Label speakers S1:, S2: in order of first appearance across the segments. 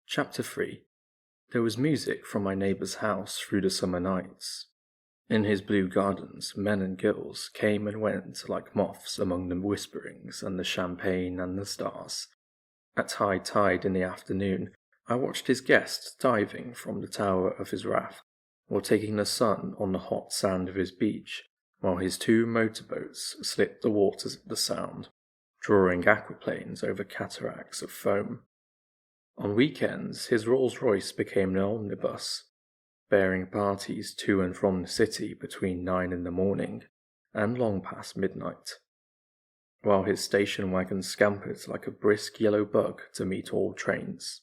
S1: Chapter 3. There was music from my neighbour's house through the summer nights. In his blue gardens, men and girls came and went like moths among the whisperings and the champagne and the stars. At high tide in the afternoon, I watched his guests diving from the tower of his raft, or taking the sun on the hot sand of his beach, while his 2 motorboats slipped the waters of the Sound, drawing aquaplanes over cataracts of foam. On weekends, his Rolls-Royce became an omnibus, bearing parties to and from the city between 9 in the morning and long past midnight, while his station wagon scampered like a brisk yellow bug to meet all trains.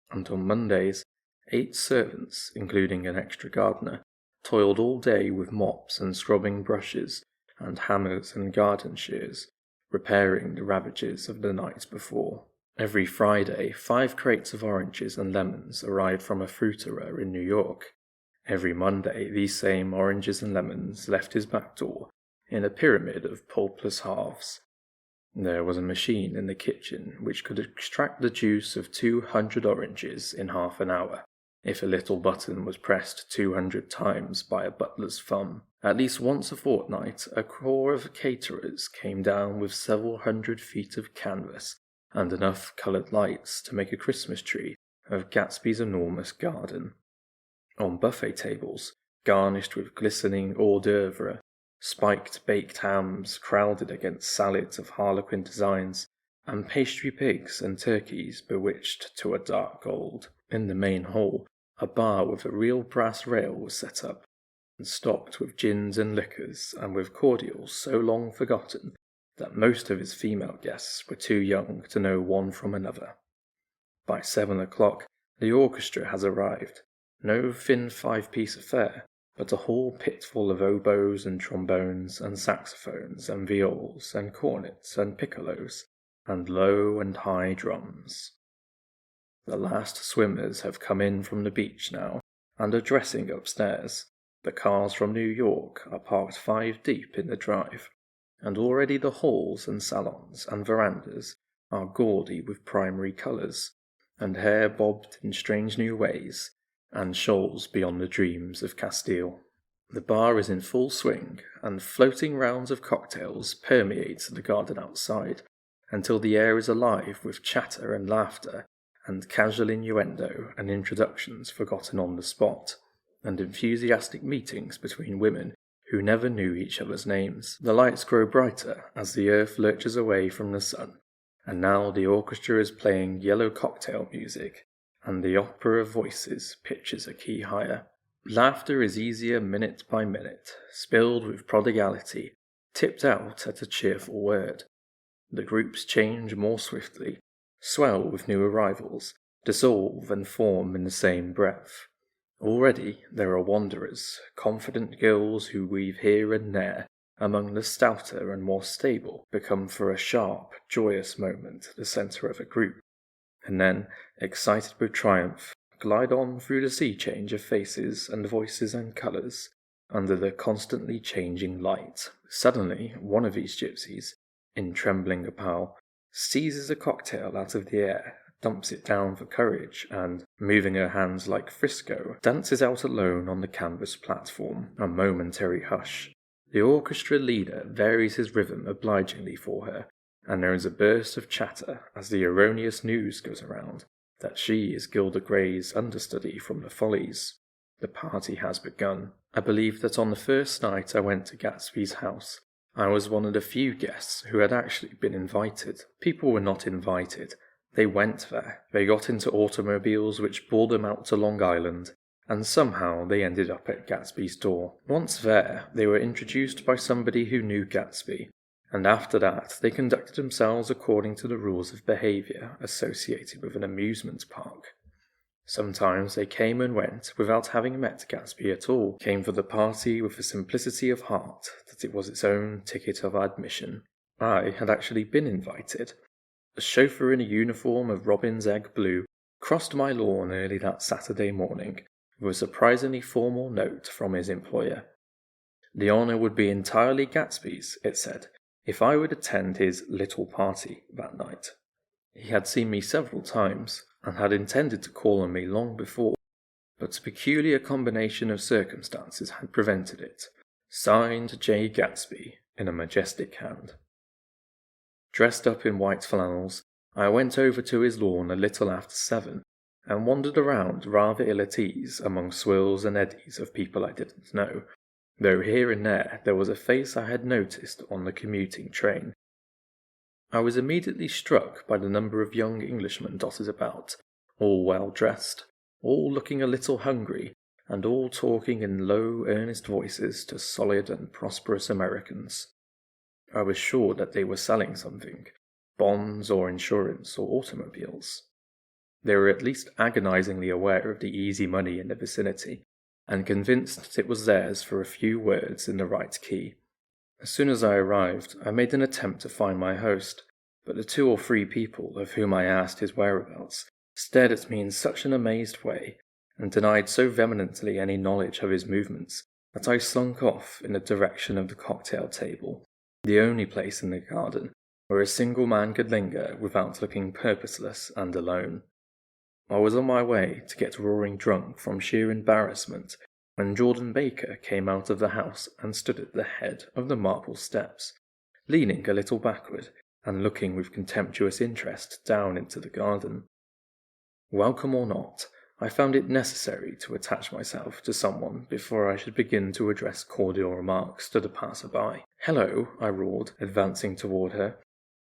S1: And on Mondays, 8 servants, including an extra gardener, toiled all day with mops and scrubbing brushes and hammers and garden shears, repairing the ravages of the night before. Every Friday, 5 crates of oranges and lemons arrived from a fruiterer in New York. Every Monday, these same oranges and lemons left his back door in a pyramid of pulpless halves. There was a machine in the kitchen which could extract the juice of 200 oranges in half an hour, if a little button was pressed 200 times by a butler's thumb. At least once a fortnight, a corps of caterers came down with several hundred feet of canvas and enough coloured lights to make a Christmas tree of Gatsby's enormous garden. On buffet tables, garnished with glistening hors d'oeuvre, spiked baked hams crowded against salads of harlequin designs, and pastry pigs and turkeys bewitched to a dark gold. In the main hall, a bar with a real brass rail was set up, and stocked with gins and liquors, and with cordials so long forgotten that most of his female guests were too young to know one from another. By 7 o'clock, the orchestra has arrived. No thin 5-piece affair, but a whole pit full of oboes and trombones and saxophones and viols and cornets and piccolos and low and high drums. The last swimmers have come in from the beach now and are dressing upstairs. The cars from New York are parked 5 deep in the drive, and already the halls and salons and verandas are gaudy with primary colours, and hair bobbed in strange new ways, and shawls beyond the dreams of Castile. The bar is in full swing, and floating rounds of cocktails permeate the garden outside, until the air is alive with chatter and laughter, and casual innuendo and introductions forgotten on the spot, and enthusiastic meetings between women who never knew each other's names. The lights grow brighter as the earth lurches away from the sun, and now the orchestra is playing yellow cocktail music, and the opera of voices pitches a key higher. Laughter is easier minute by minute, spilled with prodigality, tipped out at a cheerful word. The groups change more swiftly, swell with new arrivals, dissolve and form in the same breath. Already there are wanderers, confident girls who weave here and there among the stouter and more stable, become for a sharp, joyous moment the centre of a group, and then, excited with triumph, glide on through the sea change of faces and voices and colours, under the constantly changing light. Suddenly, one of these gypsies, in trembling apparel, seizes a cocktail out of the air, dumps it down for courage, and, moving her hands like Frisco, dances out alone on the canvas platform. A momentary hush. The orchestra leader varies his rhythm obligingly for her, and there is a burst of chatter as the erroneous news goes around that she is Gilda Gray's understudy from the Follies. The party has begun. I believe that on the first night I went to Gatsby's house, I was one of the few guests who had actually been invited. People were not invited. They went there. They got into automobiles which bore them out to Long Island, and somehow they ended up at Gatsby's door. Once there, they were introduced by somebody who knew Gatsby, and after that they conducted themselves according to the rules of behaviour associated with an amusement park. Sometimes they came and went without having met Gatsby at all, came for the party with a simplicity of heart that it was its own ticket of admission. I had actually been invited. A chauffeur in a uniform of robin's egg blue crossed my lawn early that Saturday morning with a surprisingly formal note from his employer. The honour would be entirely Gatsby's, it said, if I would attend his little party that night. He had seen me several times, and had intended to call on me long before, but a peculiar combination of circumstances had prevented it. Signed J. Gatsby, in a majestic hand. Dressed up in white flannels, I went over to his lawn a little after 7, and wandered around rather ill at ease among swirls and eddies of people I didn't know, though here and there was a face I had noticed on the commuting train. I was immediately struck by the number of young Englishmen dotted about, all well dressed, all looking a little hungry, and all talking in low, earnest voices to solid and prosperous Americans. I was sure that they were selling something, bonds or insurance or automobiles. They were at least agonizingly aware of the easy money in the vicinity, and convinced that it was theirs for a few words in the right key. As soon as I arrived, I made an attempt to find my host, but the 2 or 3 people of whom I asked his whereabouts stared at me in such an amazed way, and denied so vehemently any knowledge of his movements, that I slunk off in the direction of the cocktail table, the only place in the garden where a single man could linger without looking purposeless and alone. I was on my way to get roaring drunk from sheer embarrassment when Jordan Baker came out of the house and stood at the head of the marble steps, leaning a little backward and looking with contemptuous interest down into the garden. Welcome or not, I found it necessary to attach myself to someone before I should begin to address cordial remarks to the passer-by. "Hello," I roared, advancing toward her.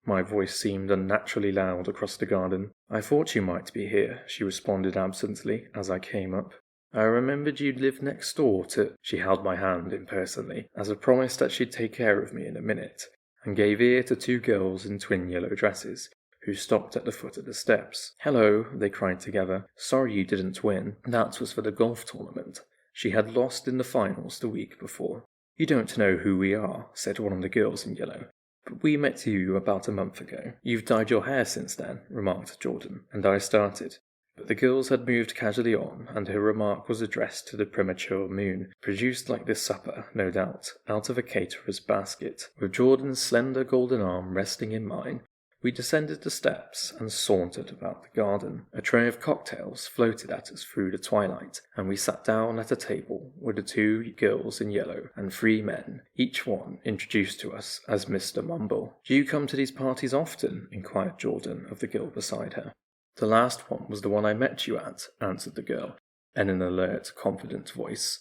S1: My voice seemed unnaturally loud across the garden. "I thought you might be here," she responded absently as I came up. "I remembered you'd lived next door to—" She held my hand impersonally, as a promise that she'd take care of me in a minute, and gave ear to 2 girls in twin yellow dresses, who stopped at the foot of the steps. "Hello," they cried together. "Sorry you didn't win. That was for the golf tournament. She had lost in the finals the week before." "You don't know who we are," said one of the girls in yellow. "But we met you about a month ago." "You've dyed your hair since then," remarked Jordan, and I started. But the girls had moved casually on, and her remark was addressed to the premature moon, produced like this supper, no doubt, out of a caterer's basket. With Jordan's slender golden arm resting in mine, we descended the steps and sauntered about the garden. A tray of cocktails floated at us through the twilight, and we sat down at a table with the 2 girls in yellow and 3 men, each one introduced to us as Mr. Mumble. "Do you come to these parties often?" inquired Jordan of the girl beside her. "The last one was the one I met you at," answered the girl, in an alert, confident voice.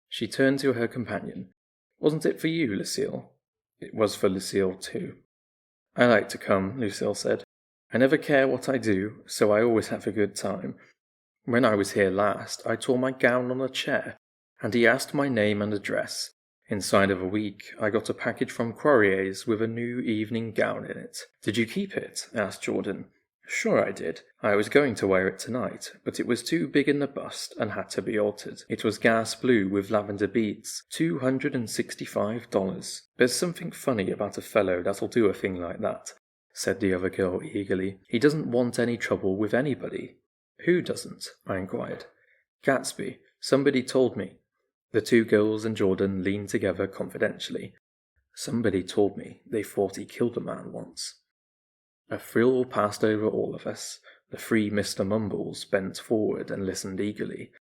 S1: She turned to her companion. "Wasn't it for you, Lucille?" It was for Lucille too. "I like to come," Lucille said. "I never care what I do, so I always have a good time. When I was here last, I tore my gown on a chair, and he asked my name and address. Inside of a week, I got a package from Quarrier's with a new evening gown in it." "Did you keep it?" asked Jordan. "Sure I did. I was going to wear it tonight, but it was too big in the bust and had to be altered. It was gas blue with lavender beads. $265. There's something funny about a fellow that'll do a thing like that," said the other girl eagerly. "He doesn't want any trouble with anybody." "Who doesn't?" I inquired. "Gatsby. Somebody told me." The 2 girls and Jordan leaned together confidentially. "Somebody told me they thought he killed a man once." A thrill passed over all of us. The 3 Mr. Mumbles bent forward and listened eagerly.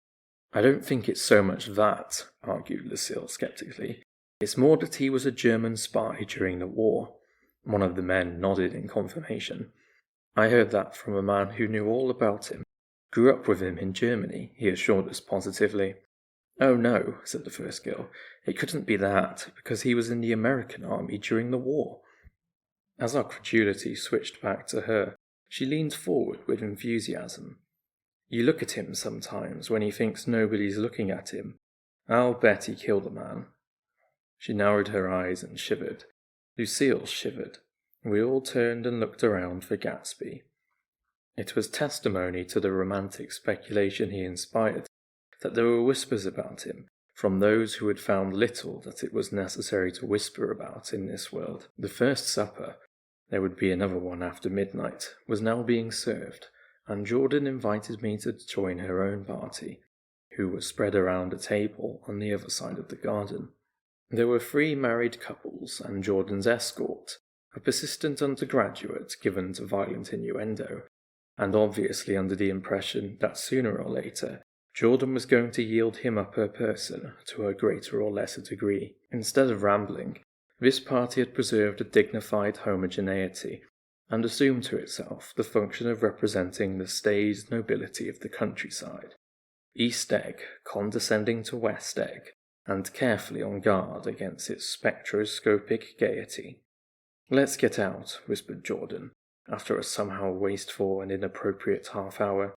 S1: "I don't think it's so much that," argued Lucille skeptically. "It's more that he was a German spy during the war." One of the men nodded in confirmation. "I heard that from a man who knew all about him. Grew up with him in Germany," he assured us positively. "Oh no," said the first girl. "It couldn't be that, because he was in the American army during the war." As our credulity switched back to her, she leaned forward with enthusiasm. "You look at him sometimes when he thinks nobody's looking at him. I'll bet he killed a man." She narrowed her eyes and shivered. Lucille shivered. We all turned and looked around for Gatsby. It was testimony to the romantic speculation he inspired that there were whispers about him, from those who had found little that it was necessary to whisper about in this world. The first supper, there would be another one after midnight, was now being served, and Jordan invited me to join her own party, who was spread around a table on the other side of the garden. There were 3 married couples and Jordan's escort, a persistent undergraduate given to violent innuendo, and obviously under the impression that sooner or later Jordan was going to yield him up her person to a greater or lesser degree. Instead of rambling, this party had preserved a dignified homogeneity and assumed to itself the function of representing the staid nobility of the countryside. East Egg condescending to West Egg, and carefully on guard against its spectroscopic gaiety. "Let's get out," whispered Jordan, after a somehow wasteful and inappropriate half-hour.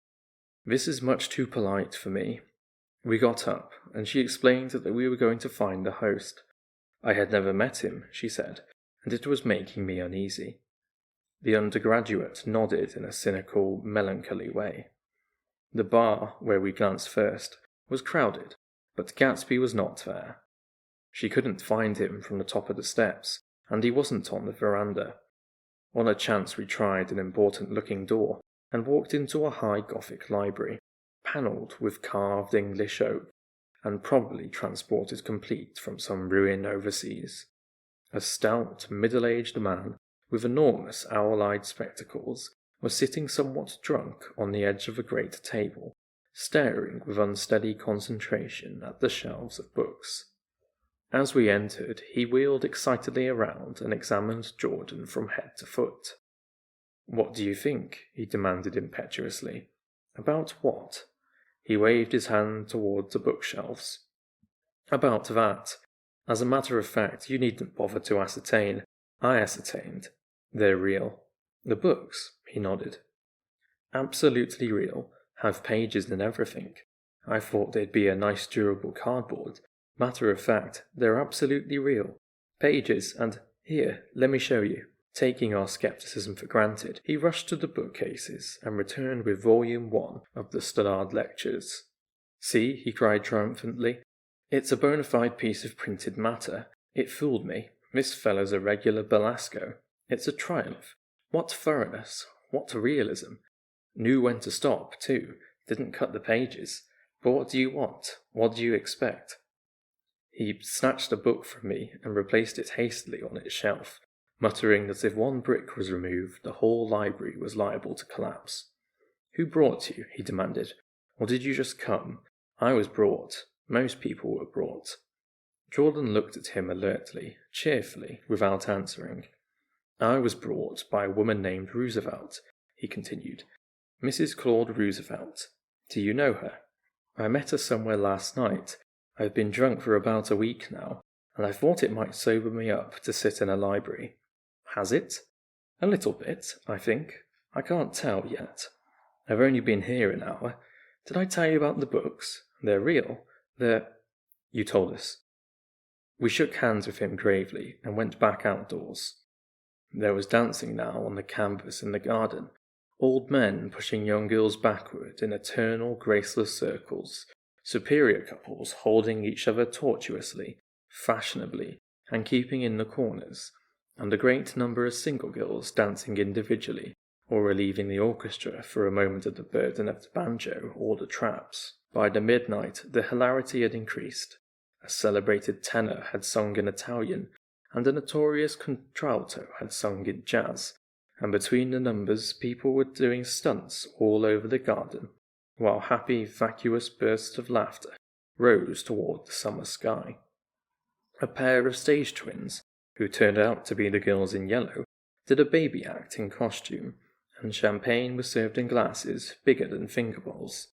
S1: "This is much too polite for me." We got up, and she explained that we were going to find the host. I had never met him, she said, and it was making me uneasy. The undergraduate nodded in a cynical, melancholy way. The bar, where we glanced first, was crowded, but Gatsby was not there. She couldn't find him from the top of the steps, and he wasn't on the veranda. On a chance we tried an important-looking door, and walked into a high Gothic library, panelled with carved English oak, and probably transported complete from some ruin overseas. A stout, middle-aged man, with enormous owl-eyed spectacles, was sitting somewhat drunk on the edge of a great table, staring with unsteady concentration at the shelves of books. As we entered, he wheeled excitedly around and examined Jordan from head to foot. "What do you think?" he demanded impetuously. "About what?" He waved his hand towards the bookshelves. "About that. As a matter of fact, you needn't bother to ascertain. I ascertained. They're real." "The books?" he nodded. "Absolutely real. Have pages and everything. I thought they'd be a nice durable cardboard. Matter of fact, they're absolutely real. Pages and... Here, let me show you." Taking our skepticism for granted, he rushed to the bookcases and returned with Volume 1 of the Stoddard Lectures. "See," he cried triumphantly, "it's a bona fide piece of printed matter. It fooled me. This fellow's a regular Belasco. It's a triumph. What thoroughness, what realism. Knew when to stop, too. Didn't cut the pages. But what do you want? What do you expect?" He snatched a book from me and replaced it hastily on its shelf, muttering that if one brick was removed, the whole library was liable to collapse. "Who brought you?" he demanded. "Or did you just come? I was brought. Most people were brought." Jordan looked at him alertly, cheerfully, without answering. "I was brought by a woman named Roosevelt," he continued. "Mrs. Claude Roosevelt. Do you know her? I met her somewhere last night. I've been drunk for about a week now, and I thought it might sober me up to sit in a library." "Has it?" "A little bit, I think. I can't tell yet. I've only been here an hour. Did I tell you about the books? They're real. They're—" "You told us." We shook hands with him gravely and went back outdoors. There was dancing now on the canvas in the garden, old men pushing young girls backward in eternal graceless circles, superior couples holding each other tortuously, fashionably, and keeping in the corners, and a great number of single girls dancing individually, or relieving the orchestra for a moment of the burden of the banjo or the traps. By the midnight, the hilarity had increased. A celebrated tenor had sung in Italian, and a notorious contralto had sung in jazz, and between the numbers people were doing stunts all over the garden, while happy, vacuous bursts of laughter rose toward the summer sky. A pair of stage twins, who turned out to be the girls in yellow, did a baby act in costume, and champagne was served in glasses bigger than finger bowls.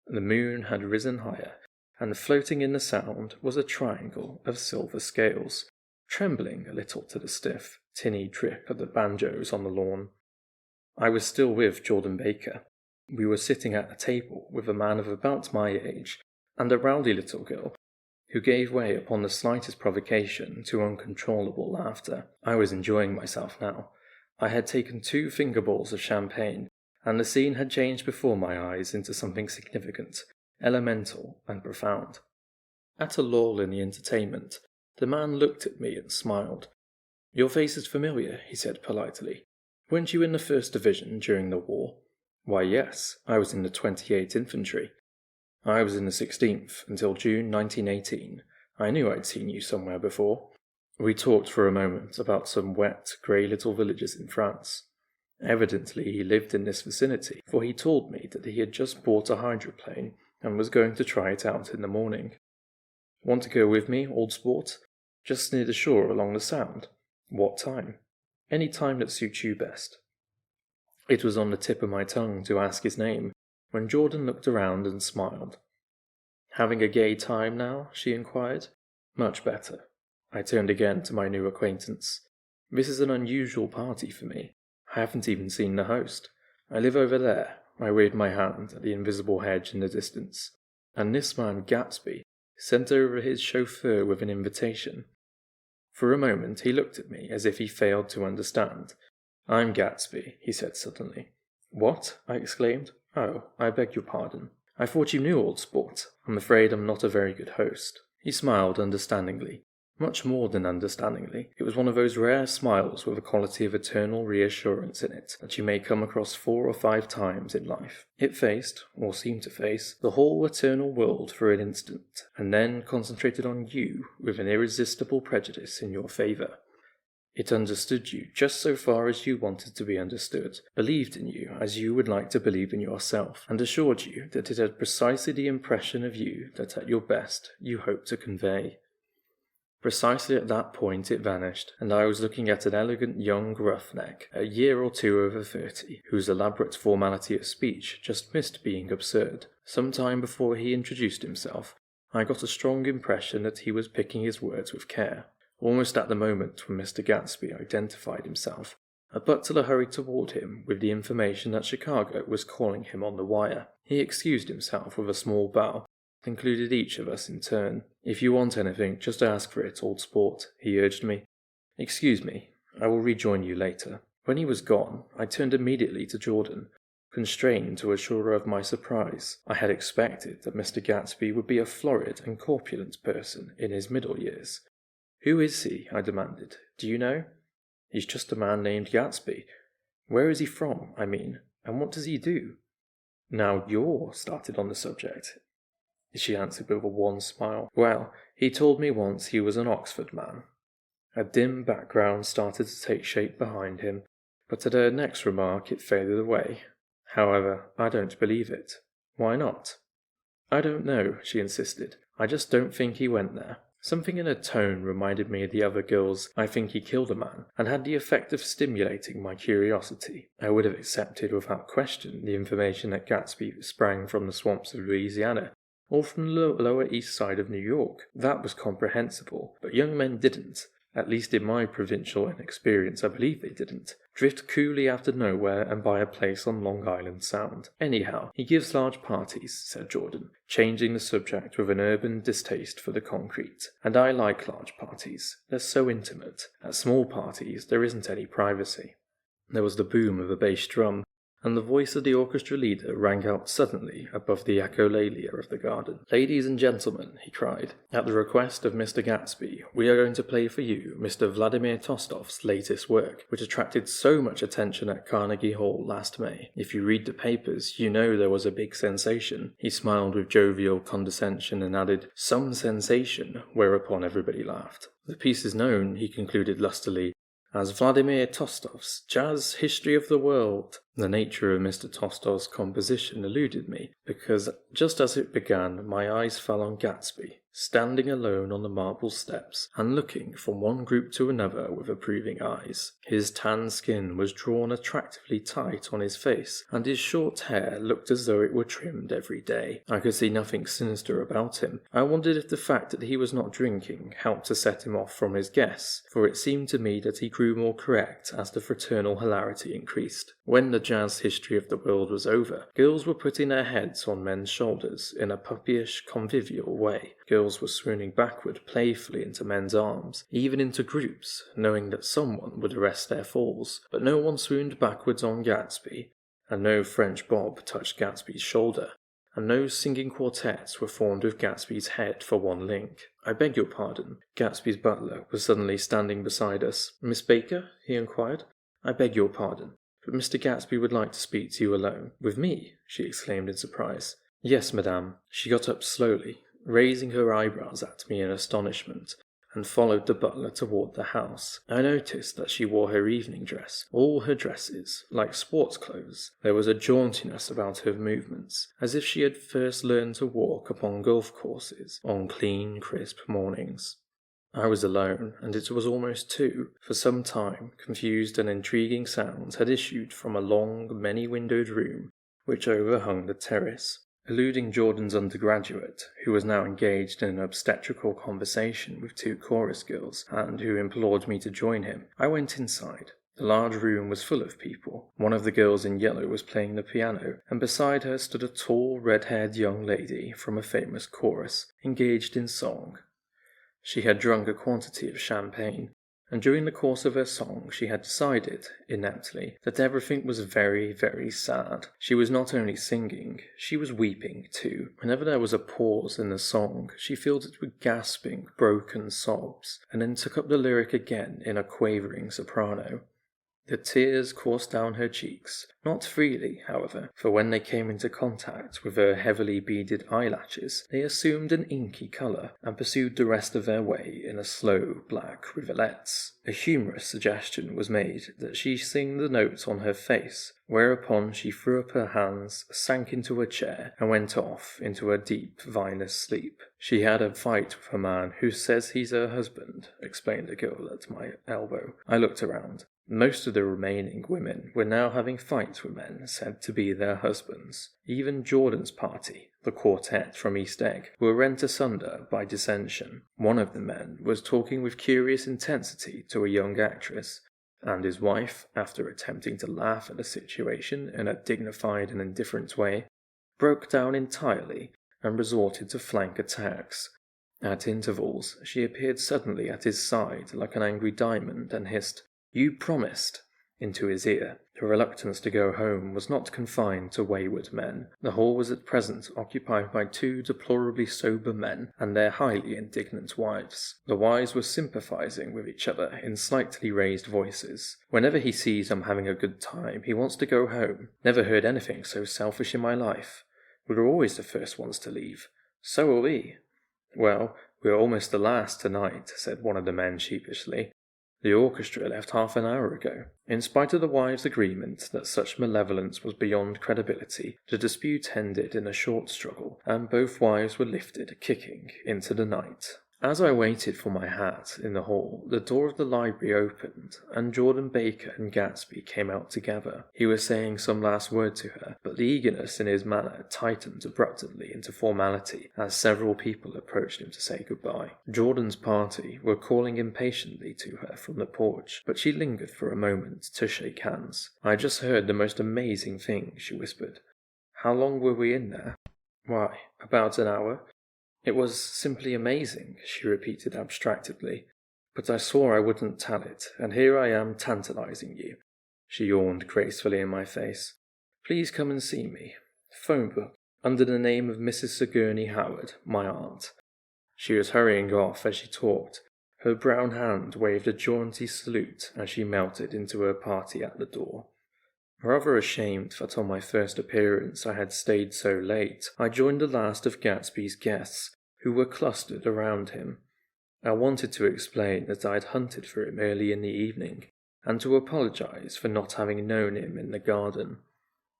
S1: The moon had risen higher, and floating in the sound was a triangle of silver scales, trembling a little to the stiff, tinny drip of the banjos on the lawn. I was still with Jordan Baker. We were sitting at a table with a man of about my age and a rowdy little girl, who gave way upon the slightest provocation to uncontrollable laughter. I was enjoying myself now. I had taken 2 finger bowls of champagne, and the scene had changed before my eyes into something significant, elemental, and profound. At a lull in the entertainment, the man looked at me and smiled. "Your face is familiar," he said politely. "Weren't you in the 1st Division during the war?" "Why, yes, I was in the 28th Infantry." "I was in the 16th until June 1918. I knew I'd seen you somewhere before." We talked for a moment about some wet, grey little villages in France. Evidently he lived in this vicinity, for he told me that he had just bought a hydroplane and was going to try it out in the morning. Want to go with me, old sport? Just near the shore along the Sound. What time? Any time that suits you best. It was on the tip of my tongue to ask his name, when Jordan looked around and smiled. Having a gay time now? She inquired. Much better. I turned again to my new acquaintance. This is an unusual party for me. I haven't even seen the host. I live over there. I waved my hand at the invisible hedge in the distance. And this man, Gatsby, sent over his chauffeur with an invitation. For a moment he looked at me as if he failed to understand. I'm Gatsby, he said suddenly. What? I exclaimed. Oh, I beg your pardon. I thought you knew, old sport. I'm afraid I'm not a very good host. He smiled understandingly. Much more than understandingly. It was one of those rare smiles with a quality of eternal reassurance in it that you may come across 4 or 5 times in life. It faced, or seemed to face, the whole eternal world for an instant, and then concentrated on you with an irresistible prejudice in your favour. It understood you just so far as you wanted to be understood, believed in you as you would like to believe in yourself, and assured you that it had precisely the impression of you that at your best you hoped to convey. Precisely at that point it vanished, and I was looking at an elegant young roughneck, a year or 2 over 30, whose elaborate formality of speech just missed being absurd. Some time before he introduced himself, I got a strong impression that he was picking his words with care. Almost at the moment when Mr. Gatsby identified himself, a butler hurried toward him with the information that Chicago was calling him on the wire. He excused himself with a small bow, included each of us in turn. If you want anything, just ask for it, old sport, he urged me. Excuse me, I will rejoin you later. When he was gone, I turned immediately to Jordan, constrained to assure her of my surprise. I had expected that Mr. Gatsby would be a florid and corpulent person in his middle years. Who is he? I demanded. Do you know? He's just a man named Gatsby. Where is he from, I mean, and what does he do? Now you're started on the subject, she answered with a wan smile. Well, he told me once he was an Oxford man. A dim background started to take shape behind him, but at her next remark it faded away. However, I don't believe it. Why not? I don't know, she insisted. I just don't think he went there. Something in her tone reminded me of the other girls' "I think he killed a man," and had the effect of stimulating my curiosity. I would have accepted without question the information that Gatsby sprang from the swamps of Louisiana, or from the lower east side of New York. That was comprehensible, but young men didn't. At least in my provincial inexperience I believe they didn't. Drift coolly out of nowhere and buy a place on Long Island Sound. Anyhow, he gives large parties, said Jordan, changing the subject with an urban distaste for the concrete. And I like large parties. They're so intimate. At small parties there isn't any privacy. There was the boom of a bass drum, and the voice of the orchestra leader rang out suddenly above the echolalia of the garden. Ladies and gentlemen, he cried, at the request of Mr. Gatsby, we are going to play for you Mr. Vladimir Tostov's latest work, which attracted so much attention at Carnegie Hall last May. If you read the papers, you know there was a big sensation. He smiled with jovial condescension and added, some sensation, whereupon everybody laughed. The piece is known, he concluded lustily, as Vladimir Tostov's Jazz History of the World. The nature of Mr. Tostov's composition eluded me, because just as it began my eyes fell on Gatsby, standing alone on the marble steps, and looking from one group to another with approving eyes. His tan skin was drawn attractively tight on his face, and his short hair looked as though it were trimmed every day. I could see nothing sinister about him. I wondered if the fact that he was not drinking helped to set him off from his guests, for it seemed to me that he grew more correct as the fraternal hilarity increased. When the jazz history of the world was over, girls were putting their heads on men's shoulders in a puppyish, convivial way. Girls were swooning backward playfully into men's arms, even into groups, knowing that someone would arrest their falls. But no one swooned backwards on Gatsby, and no French bob touched Gatsby's shoulder, and no singing quartets were formed with Gatsby's head for one link. I beg your pardon. Gatsby's butler was suddenly standing beside us. Miss Baker? He inquired. I beg your pardon, but Mr. Gatsby would like to speak to you alone. With me? She exclaimed in surprise. Yes, madame. She got up slowly, raising her eyebrows at me in astonishment, and followed the butler toward the house. I noticed that she wore her evening dress, all her dresses, like sports clothes. There was a jauntiness about her movements, as if she had first learned to walk upon golf courses on clean, crisp mornings. I was alone, and it was almost 2. For some time, confused and intriguing sounds had issued from a long, many-windowed room which overhung the terrace. Eluding Jordan's undergraduate, who was now engaged in an obstetrical conversation with 2 chorus girls, and who implored me to join him, I went inside. The large room was full of people. One of the girls in yellow was playing the piano, and beside her stood a tall, red-haired young lady from a famous chorus, engaged in song. She had drunk a quantity of champagne, and during the course of her song she had decided, ineptly, that everything was very, very sad. She was not only singing, she was weeping too. Whenever there was a pause in the song, she filled it with gasping, broken sobs, and then took up the lyric again in a quavering soprano. The tears coursed down her cheeks, not freely, however, for when they came into contact with her heavily beaded eyelashes, they assumed an inky colour, and pursued the rest of their way in a slow, black rivulets. A humorous suggestion was made that she sing the notes on her face, whereupon she threw up her hands, sank into a chair, and went off into a deep, vinous sleep. She had a fight with a man who says he's her husband, explained a girl at my elbow. I looked around. Most of the remaining women were now having fights with men said to be their husbands. Even Jordan's party, the quartet from East Egg, were rent asunder by dissension. One of the men was talking with curious intensity to a young actress, and his wife, after attempting to laugh at the situation in a dignified and indifferent way, broke down entirely and resorted to flank attacks. At intervals, she appeared suddenly at his side like an angry diamond and hissed, "You promised," into his ear. Her reluctance to go home was not confined to wayward men. The hall was at present occupied by 2 deplorably sober men and their highly indignant wives. The wives were sympathizing with each other in slightly raised voices. "Whenever he sees I'm having a good time, he wants to go home. Never heard anything so selfish in my life. We're always the first ones to leave. So are we." "Well, we're almost the last tonight," said one of the men sheepishly. "The orchestra left half an hour ago." In spite of the wives' agreement that such malevolence was beyond credibility, the dispute ended in a short struggle, and both wives were lifted, kicking, into the night. As I waited for my hat in the hall, the door of the library opened, and Jordan Baker and Gatsby came out together. He was saying some last word to her, but the eagerness in his manner tightened abruptly into formality as several people approached him to say goodbye. Jordan's party were calling impatiently to her from the porch, but she lingered for a moment to shake hands. "I just heard the most amazing thing," she whispered. "How long were we in there?" "Why, about an hour. It was simply amazing," she repeated abstractedly. "But I swore I wouldn't tell it, and here I am tantalizing you." She yawned gracefully in my face. "Please come and see me. Phone book, under the name of Mrs. Sigourney Howard, my aunt." She was hurrying off as she talked. Her brown hand waved a jaunty salute as she melted into her party at the door. Rather ashamed that on my first appearance I had stayed so late, I joined the last of Gatsby's guests, who were clustered around him. I wanted to explain that I had hunted for him early in the evening, and to apologize for not having known him in the garden.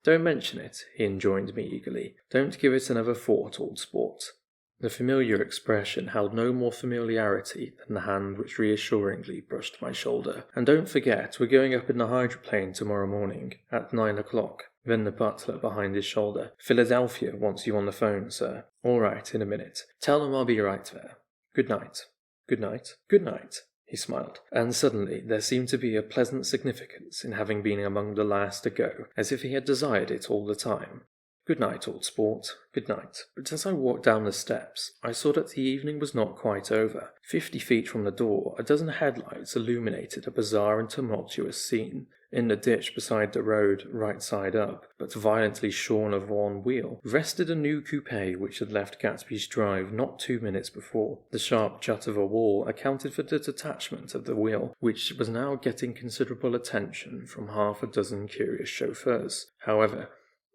S1: "Don't mention it," he enjoined me eagerly. "Don't give it another thought, old sport." The familiar expression held no more familiarity than the hand which reassuringly brushed my shoulder. "And don't forget, we're going up in the hydroplane tomorrow morning, at 9 o'clock. Then the butler behind his shoulder. "Philadelphia wants you on the phone, sir." "All right, in a minute. Tell them I'll be right there. Good night." "Good night." "Good night," he smiled. And suddenly there seemed to be a pleasant significance in having been among the last to go, as if he had desired it all the time. "Good night, old sport. Good night." But as I walked down the steps, I saw that the evening was not quite over. 50 feet from the door, a dozen headlights illuminated a bizarre and tumultuous scene. In the ditch beside the road, right side up, but violently shorn of one wheel, rested a new coupe which had left Gatsby's drive not 2 minutes before. The sharp jut of a wall accounted for the detachment of the wheel, which was now getting considerable attention from half a dozen curious chauffeurs. However,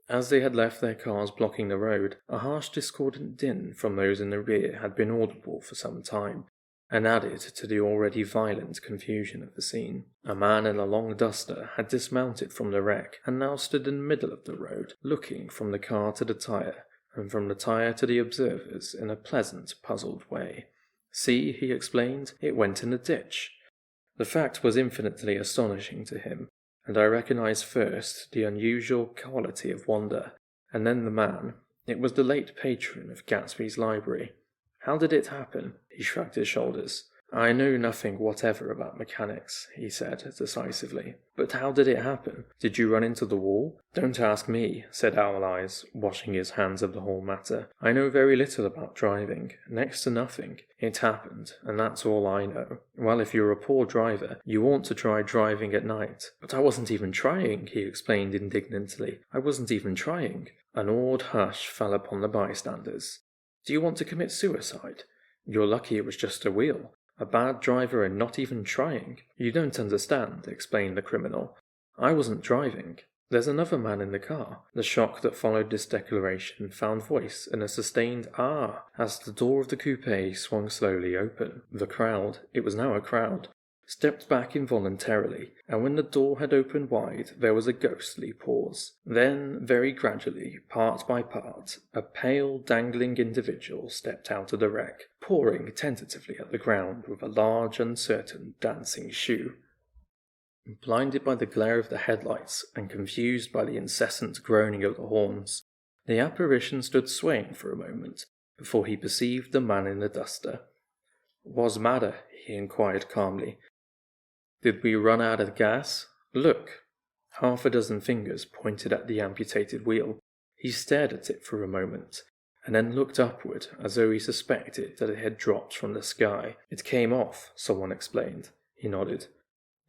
S1: as they had left their cars blocking the road, a harsh discordant din from those in the rear had been audible for some time, and added to the already violent confusion of the scene. A man in a long duster had dismounted from the wreck and now stood in the middle of the road, looking from the car to the tyre, and from the tyre to the observers in a pleasant, puzzled way. "See," he explained, "it went in the ditch." The fact was infinitely astonishing to him, and I recognized first the unusual quality of wonder, and then the man. It was the late patron of Gatsby's library. "How did it happen?" He shrugged his shoulders. "I know nothing whatever about mechanics," he said decisively. "But how did it happen? Did you run into the wall?" "Don't ask me," said Owl Eyes, washing his hands of the whole matter. "I know very little about driving, next to nothing. It happened, and that's all I know." "Well, if you're a poor driver, you ought to try driving at night." "But I wasn't even trying," he explained indignantly. "I wasn't even trying." An awed hush fell upon the bystanders. "Do you want to commit suicide? You're lucky it was just a wheel. A bad driver and not even trying." "You don't understand," explained the criminal. "I wasn't driving. There's another man in the car." The shock that followed this declaration found voice in a sustained "ah" as the door of the coupe swung slowly open. The crowd, it was now a crowd, stepped back involuntarily, and when the door had opened wide, there was a ghostly pause. Then, very gradually, part by part, a pale, dangling individual stepped out of the wreck, pawing tentatively at the ground with a large, uncertain, dancing shoe. Blinded by the glare of the headlights and confused by the incessant groaning of the horns, the apparition stood swaying for a moment before he perceived the man in the duster. "What's matter?" he inquired calmly. "Did we run out of gas? Look!" Half a dozen fingers pointed at the amputated wheel. He stared at it for a moment, and then looked upward as though he suspected that it had dropped from the sky. "It came off," someone explained. He nodded.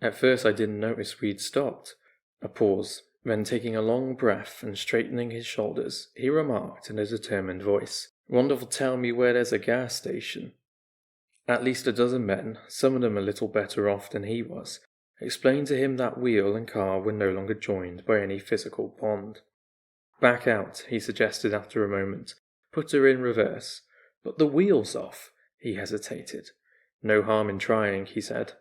S1: "At first I didn't notice we'd stopped." A pause. Then, taking a long breath and straightening his shoulders, he remarked in a determined voice, "Wonder will tell me where there's a gas station." At least a dozen men, some of them a little better off than he was, explained to him that wheel and car were no longer joined by any physical bond. "Back out," he suggested after a moment. "Put her in reverse." "But the wheel's off." He hesitated. "No harm in trying," he said.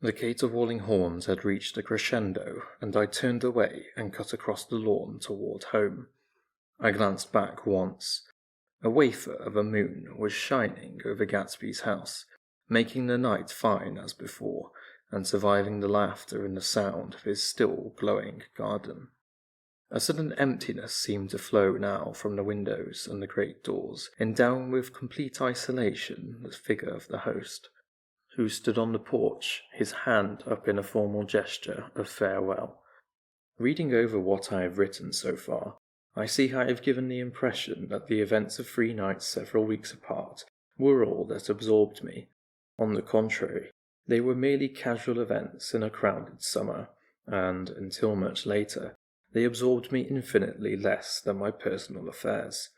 S1: The caterwauling horns had reached a crescendo, and I turned away and cut across the lawn toward home. I glanced back once. A wafer of a moon was shining over Gatsby's house, making the night fine as before, and surviving the laughter and the sound of his still glowing garden. A sudden emptiness seemed to flow now from the windows and the great doors, endowing with complete isolation the figure of the host, who stood on the porch, his hand up in a formal gesture of farewell. Reading over what I have written so far, I see I have given the impression that the events of 3 nights several weeks apart were all that absorbed me. On the contrary, they were merely casual events in a crowded summer, and, until much later, they absorbed me infinitely less than my personal affairs.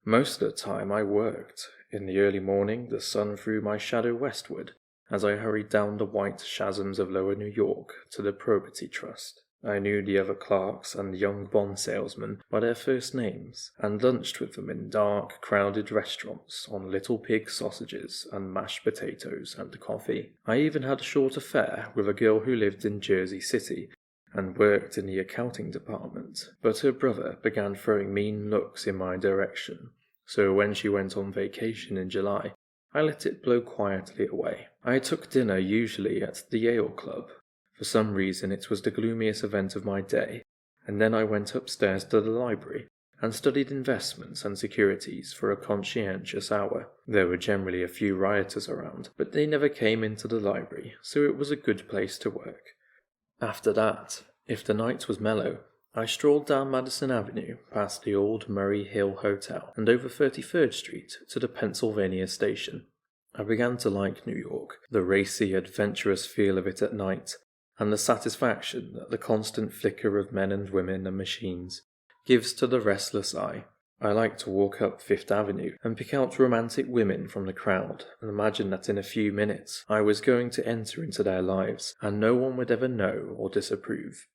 S1: Most of the time I worked. In the early morning the sun threw my shadow westward, as I hurried down the white chasms of lower New York to the Probity Trust. I knew the other clerks and the young bond salesmen by their first names, and lunched with them in dark, crowded restaurants on little pig sausages and mashed potatoes and coffee. I even had a short affair with a girl who lived in Jersey City and worked in the accounting department, but her brother began throwing mean looks in my direction, so when she went on vacation in July, I let it blow quietly away. I took dinner usually at the Yale Club. For some reason it was the gloomiest event of my day, and then I went upstairs to the library and studied investments and securities for a conscientious hour. There were generally a few rioters around, but they never came into the library, so it was a good place to work. After that, if the night was mellow, I strolled down Madison Avenue past the old Murray Hill Hotel and over 33rd Street to the Pennsylvania Station. I began to like New York, the racy, adventurous feel of it at night, and the satisfaction that the constant flicker of men and women and machines gives to the restless eye. I liked to walk up Fifth Avenue and pick out romantic women from the crowd and imagine that in a few minutes I was going to enter into their lives and no one would ever know or disapprove.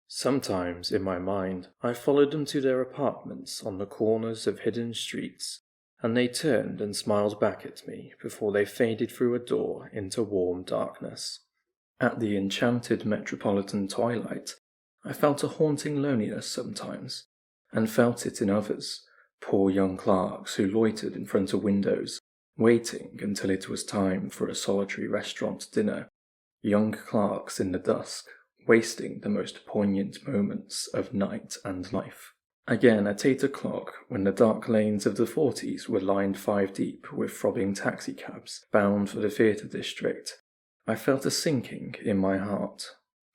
S1: Sometimes, in my mind, I followed them to their apartments on the corners of hidden streets, and they turned and smiled back at me before they faded through a door into warm darkness. At the enchanted metropolitan twilight, I felt a haunting loneliness sometimes, and felt it in others, poor young clerks who loitered in front of windows, waiting until it was time for a solitary restaurant dinner, young clerks in the dusk, wasting the most poignant moments of night and life. Again, at 8 o'clock, when the dark lanes of the 40s were lined 5 deep with throbbing taxicabs bound for the theatre district, I felt a sinking in my heart.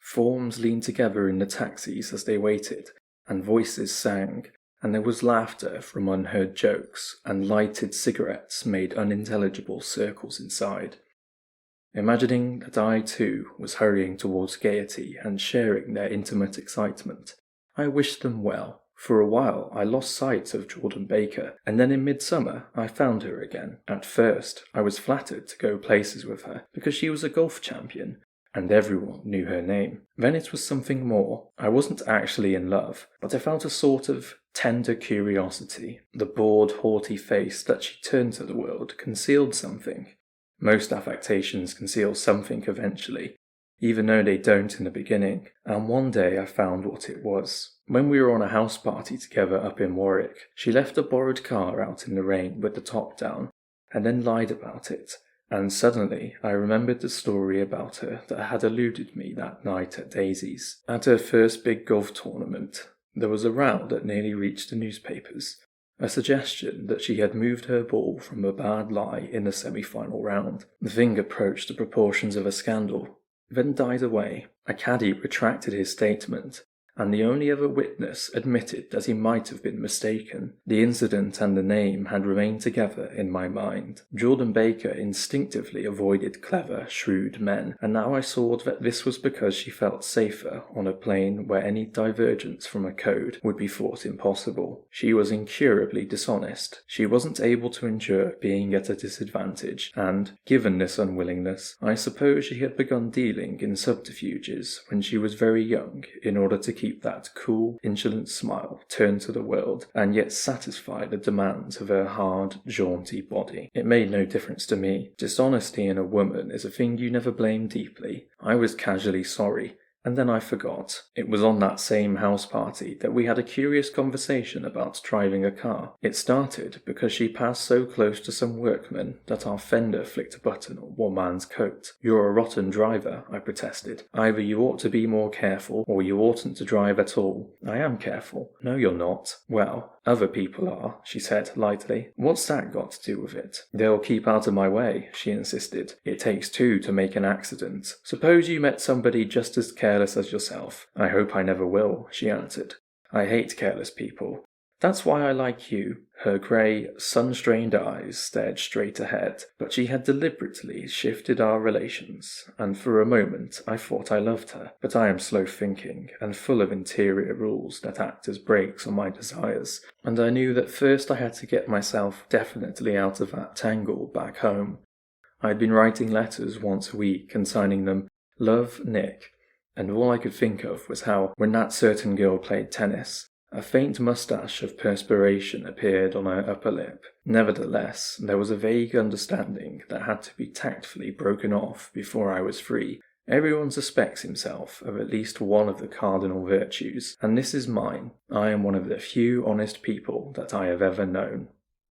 S1: Forms leaned together in the taxis as they waited, and voices sang, and there was laughter from unheard jokes, and lighted cigarettes made unintelligible circles inside. Imagining that I too was hurrying towards gaiety and sharing their intimate excitement, I wished them well. For a while I lost sight of Jordan Baker, and then in midsummer I found her again. At first I was flattered to go places with her, because she was a golf champion, and everyone knew her name. Then it was something more. I wasn't actually in love, but I felt a sort of tender curiosity. The bored, haughty face that she turned to the world concealed something. Most affectations conceal something eventually, even though they don't in the beginning, and one day I found what it was. When we were on a house party together up in Warwick, she left a borrowed car out in the rain with the top down, and then lied about it, and suddenly I remembered the story about her that had eluded me that night at Daisy's. At her first big golf tournament, there was a row that nearly reached the newspapers, a suggestion that she had moved her ball from a bad lie in the semi-final round. The thing approached the proportions of a scandal, then died away. A caddie retracted his statement, and the only other witness admitted that he might have been mistaken. The incident and the name had remained together in my mind. Jordan Baker instinctively avoided clever, shrewd men, and now I saw that this was because she felt safer on a plane where any divergence from a code would be thought impossible. She was incurably dishonest. She wasn't able to endure being at a disadvantage, and, given this unwillingness, I suppose she had begun dealing in subterfuges when she was very young in order to keep that cool, insolent smile turned to the world, and yet satisfy the demands of her hard, jaunty body. It made no difference to me. Dishonesty in a woman is a thing you never blame deeply. I was casually sorry, and then I forgot. It was on that same house party that we had a curious conversation about driving a car. It started because she passed so close to some workmen that our fender flicked a button on one man's coat. "You're a rotten driver," I protested. "Either you ought to be more careful, or you oughtn't to drive at all." "I am careful." "No, you're not." "Well, other people are," she said lightly. "What's that got to do with it?" "They'll keep out of my way," she insisted. "It takes two to make an accident. Suppose you met somebody just as careless as yourself." "I hope I never will," she answered. "I hate careless people. That's why I like you." Her grey, sun-strained eyes stared straight ahead, but she had deliberately shifted our relations, and for a moment I thought I loved her. But I am slow-thinking, and full of interior rules that act as brakes on my desires, and I knew that first I had to get myself definitely out of that tangle back home. I had been writing letters once a week and signing them, "Love, Nick," and all I could think of was how, when that certain girl played tennis, a faint moustache of perspiration appeared on her upper lip. Nevertheless, there was a vague understanding that had to be tactfully broken off before I was free. Everyone suspects himself of at least one of the cardinal virtues, and this is mine. I am one of the few honest people that I have ever known.